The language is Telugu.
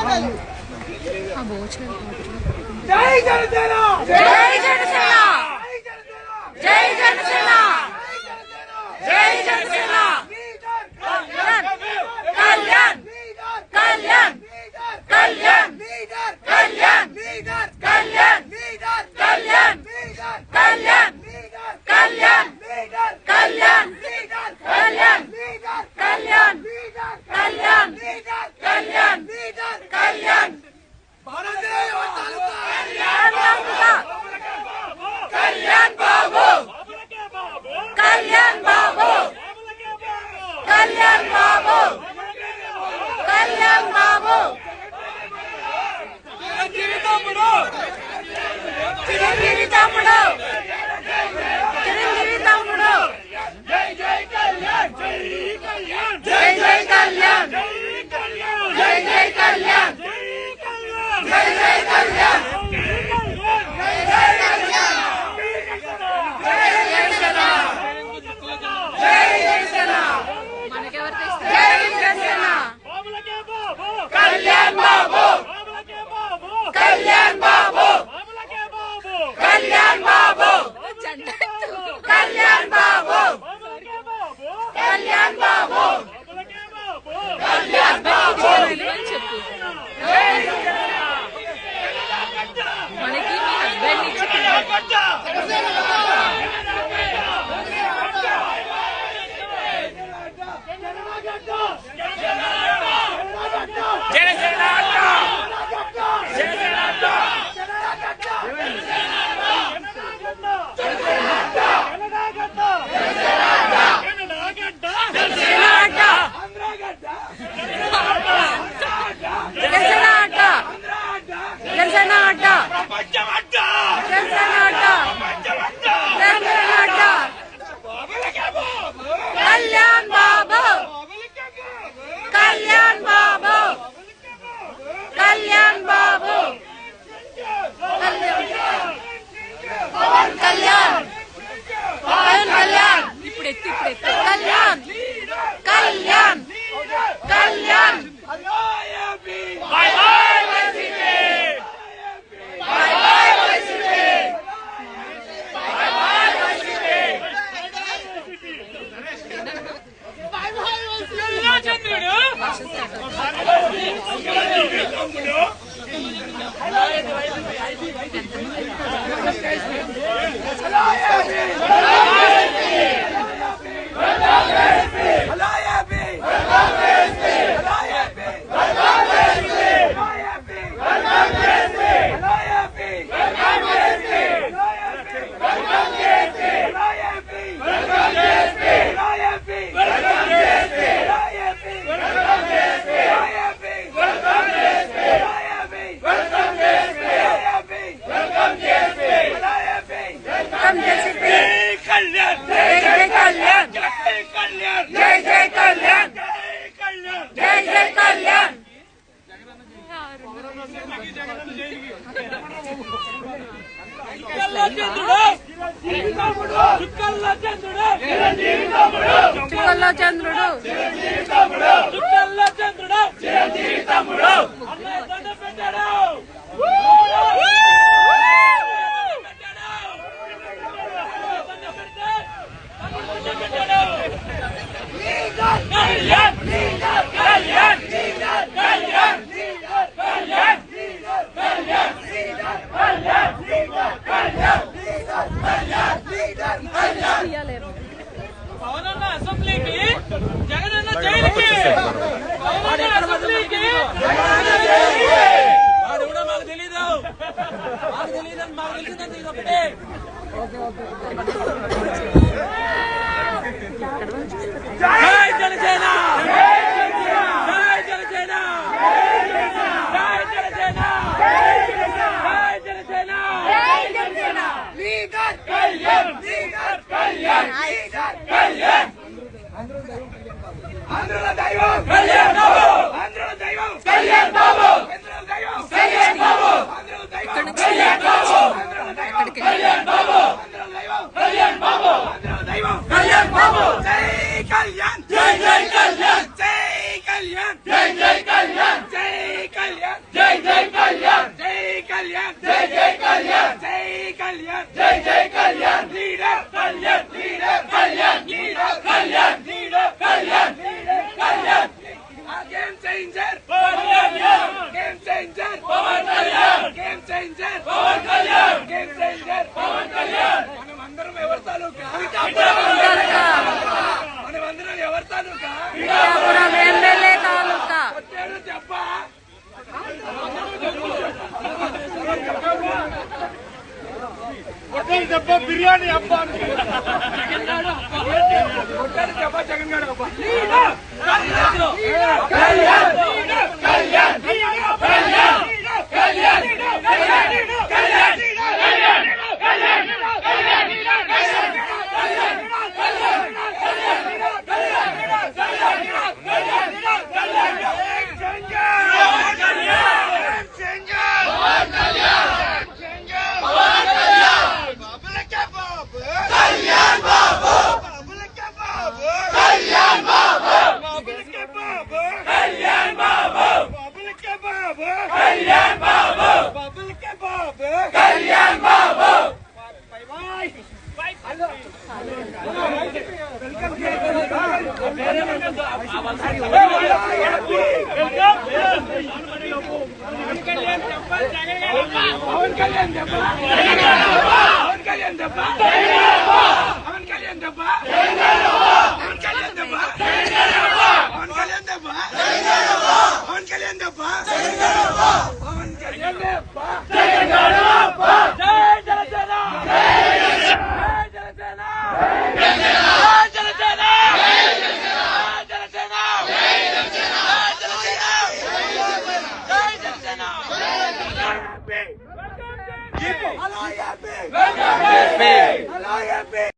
జై జనసేన జై జనసేన జై జనసేన జై జనసేన కళ్యాణ్ కళ్యాణ్ కళ్యాణ్ కళ్యాణ్ కళ్యాణ్ కళ్యాణ్ కళ్యాణ్ కళ్యాణ్ కళ్యాణ్ కళ్యాణ్ కళ్యాణ్ కళ్యాణ్ కళ్యాణ్ కళ్యాణ్ కళ్యాణ్ బాబు కళ్యాణ్ బాబు కళ్యాణ్ బాబు కళ్యాణ్ బాబు చిరంజీవి తమ్ముడు చిరంజీవి తమ్ముడు చిరంజీవి తమ్ముడు జై జై కళ్యాణ్ జై జై కళ్యాణ్ జై జై కళ్యాణ్ జై జై కళ్యాణ్ కళ్యాణ్ బాబు కళ్యాణ్ బాబు కళ్యాణ్ బాబు కళ్యాణ్ బాబు కళ్యాణ్ బాబు కళ్యాణ్ బాబు మనకి మీ హస్బెండ్ ఇచ్చి కళ్యాణ్ బాబు కళ్యాణ్ బాబు కళ్యాణ్ బాబు పవన్ కళ్యాణ్ పవన్ కళ్యాణ్ ఇప్పుడు ఎత్తి Kalyan Kalyan Kalyan by by YCP by by YCP by by YCP by by YCP చంద్రుడు చుక్కల్లో చంద్రుడు చిరంజీవి తమ్ముడు పవనన్న అసెంబ్లీకి జగనన్న జైలుకి పవనన్న అసెంబ్లీకి వాడు కూడా మాకు తెలీదు మాకు తెలిసిందంటే ఇది ఒకటే జై జనసేన జై జనసేన జై జనసేన జై జనసేన జై Janasena leader Kalyan leader Kalyan leader Kalyan ఆంధ్రుల దైవం కళ్యాణ్ బాబు ఆంధ్రుల దైవం కళ్యాణ్ బాబు ఆంధ్రుల దైవం కళ్యాణ్ బాబు ఆంధ్రుల దైవం కళ్యాణ్ బాబు ఆంధ్రుల దైవం కళ్యాణ్ బాబు ఆంధ్రుల దైవం కళ్యాణ్ బాబు ఆంధ్రుల దైవం కళ్యాణ్ బాబు జై కళ్యాణ్ జై జై కళ్యాణ్ జై కళ్యాణ్ జై జై కళ్యాణ్ జై కళ్యాణ్ దెబ్బ బిర్యానీ అబ్బా జగన్ గారు అబ్బా పవన్ కళ్యాణ్ దెబ్బ పవన్ కళ్యాణ్ దెబ్బ పవన్ కళ్యాణ్ దెబ్బ పవన్ కళ్యాణ్ దెబ్బ పవన్ కళ్యాణ్ దెబ్బ పవన్ కళ్యాణ్ దెబ్బ పవన్ కళ్యాణ్ దెబ్బ జై జనసేన జై జనసేన జై Janasena Hello, happy! Hello, happy!